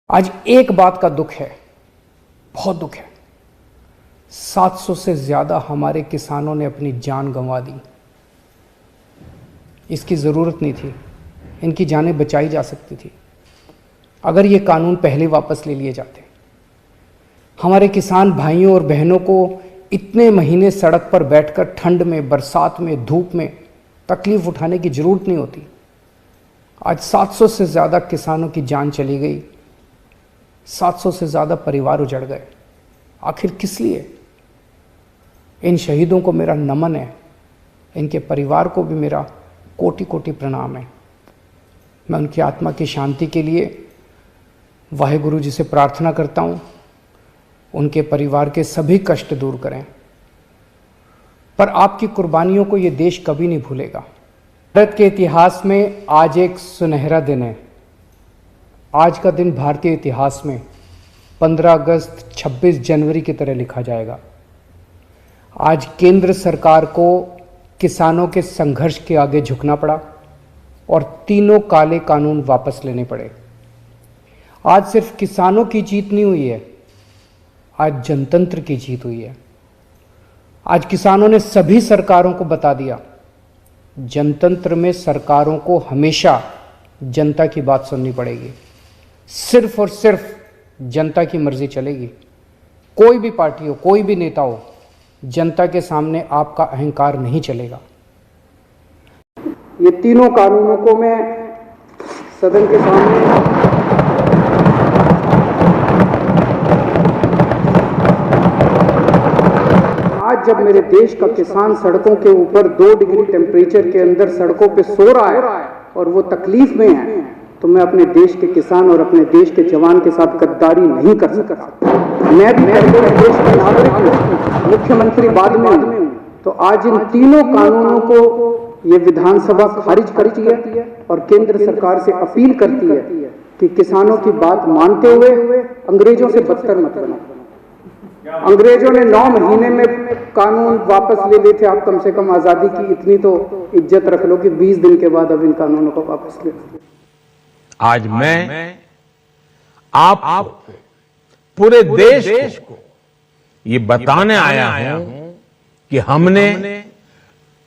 आज एक बात का दुख है, बहुत दुख है। 700 से ज़्यादा हमारे किसानों ने अपनी जान गंवा दी। इसकी ज़रूरत नहीं थी, इनकी जानें बचाई जा सकती थी अगर ये कानून पहले वापस ले लिए जाते। हमारे किसान भाइयों और बहनों को इतने महीने सड़क पर बैठकर ठंड में, बरसात में, धूप में तकलीफ़ उठाने की ज़रूरत नहीं होती। आज 700 से ज़्यादा किसानों की जान चली गई, 700 से ज़्यादा परिवार उजड़ गए। आखिर किस लिए? इन शहीदों को मेरा नमन है, इनके परिवार को भी मेरा कोटि कोटि प्रणाम है। मैं उनकी आत्मा की शांति के लिए वाहेगुरु जी से प्रार्थना करता हूँ, उनके परिवार के सभी कष्ट दूर करें। पर आपकी कुर्बानियों को ये देश कभी नहीं भूलेगा। भारत के इतिहास में आज एक सुनहरा दिन है। आज का दिन भारतीय इतिहास में 15 अगस्त 26 जनवरी की तरह लिखा जाएगा। आज केंद्र सरकार को किसानों के संघर्ष के आगे झुकना पड़ा और तीनों काले कानून वापस लेने पड़े। आज सिर्फ किसानों की जीत नहीं हुई है, आज जनतंत्र की जीत हुई है। आज किसानों ने सभी सरकारों को बता दिया, जनतंत्र में सरकारों को हमेशा जनता की बात सुननी पड़ेगी। सिर्फ और सिर्फ जनता की मर्जी चलेगी। कोई भी पार्टी हो, कोई भी नेता हो, जनता के सामने आपका अहंकार नहीं चलेगा। ये तीनों कानूनों को मैं सदन के सामने आज जब मेरे देश का किसान सड़कों के ऊपर 2 डिग्री टेम्परेचर के अंदर सड़कों पे सो रहा है और वो तकलीफ में है, तो मैं अपने देश के किसान और अपने देश के जवान के साथ गद्दारी नहीं कर सकता। मैं भी पहले देश का नागरिक हूँ, मुख्यमंत्री बाद में हूँ। तो आज इन तीनों कानूनों को ये विधानसभा खारिज करती है और केंद्र सरकार से अपील करती है कि किसानों की बात मानते हुए अंग्रेजों से बदतर मत बनो। अंग्रेजों ने 9 महीने में कानून वापस ले लिए थे, आप कम से कम आज़ादी की इतनी तो इज्जत रख लो कि 20 दिन के बाद अब इन कानूनों को वापस ले लो। आज मैं आप पूरे देश को ये बताने आया हूं कि हमने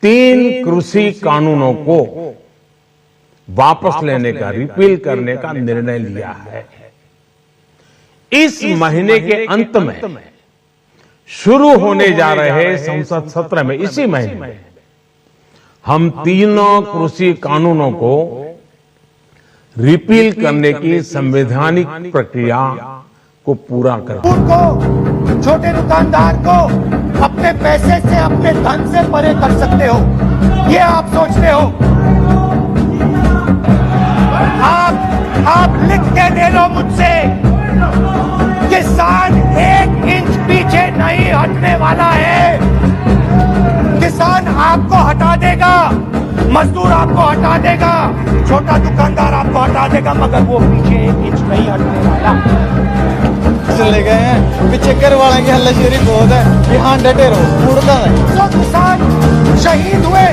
3 कृषि कानूनों को वापस लेने का, रिपील करने का निर्णय लिया है। इस महीने के अंत में शुरू होने जा रहे संसद सत्र में, इसी महीने में हम तीनों कृषि कानूनों को रिपील करने की संवैधानिक प्रक्रिया को पूरा कर छोटे दुकानदार को अपने पैसे से, अपने धन से परे कर सकते हो, ये आप सोचते हो। आप लिख के दे लो मुझसे, किसान 1 इंच पीछे नहीं हटने वाला है। किसान आपको हटा देगा, मजदूर आपको हटा देगा, छोटा दुकानदार आपको हटा देगा, मगर वो पीछे 1 इंच नहीं हटने वाला। चले गए हैं पीछे कर वाले की हल्लाशेरी बहुत है, यहाँ डटे रहो, उड़ता है। जो किसान शहीद हुए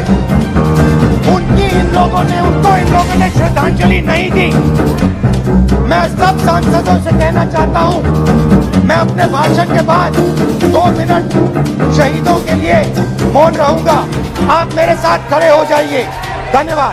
उनको इन लोगों ने श्रद्धांजलि नहीं दी। मैं सब सांसदों से कहना चाहता हूं, मैं अपने भाषण के बाद 2 मिनट शहीदों के लिए मौन रहूंगा। आप मेरे साथ खड़े हो जाइए। धन्यवाद।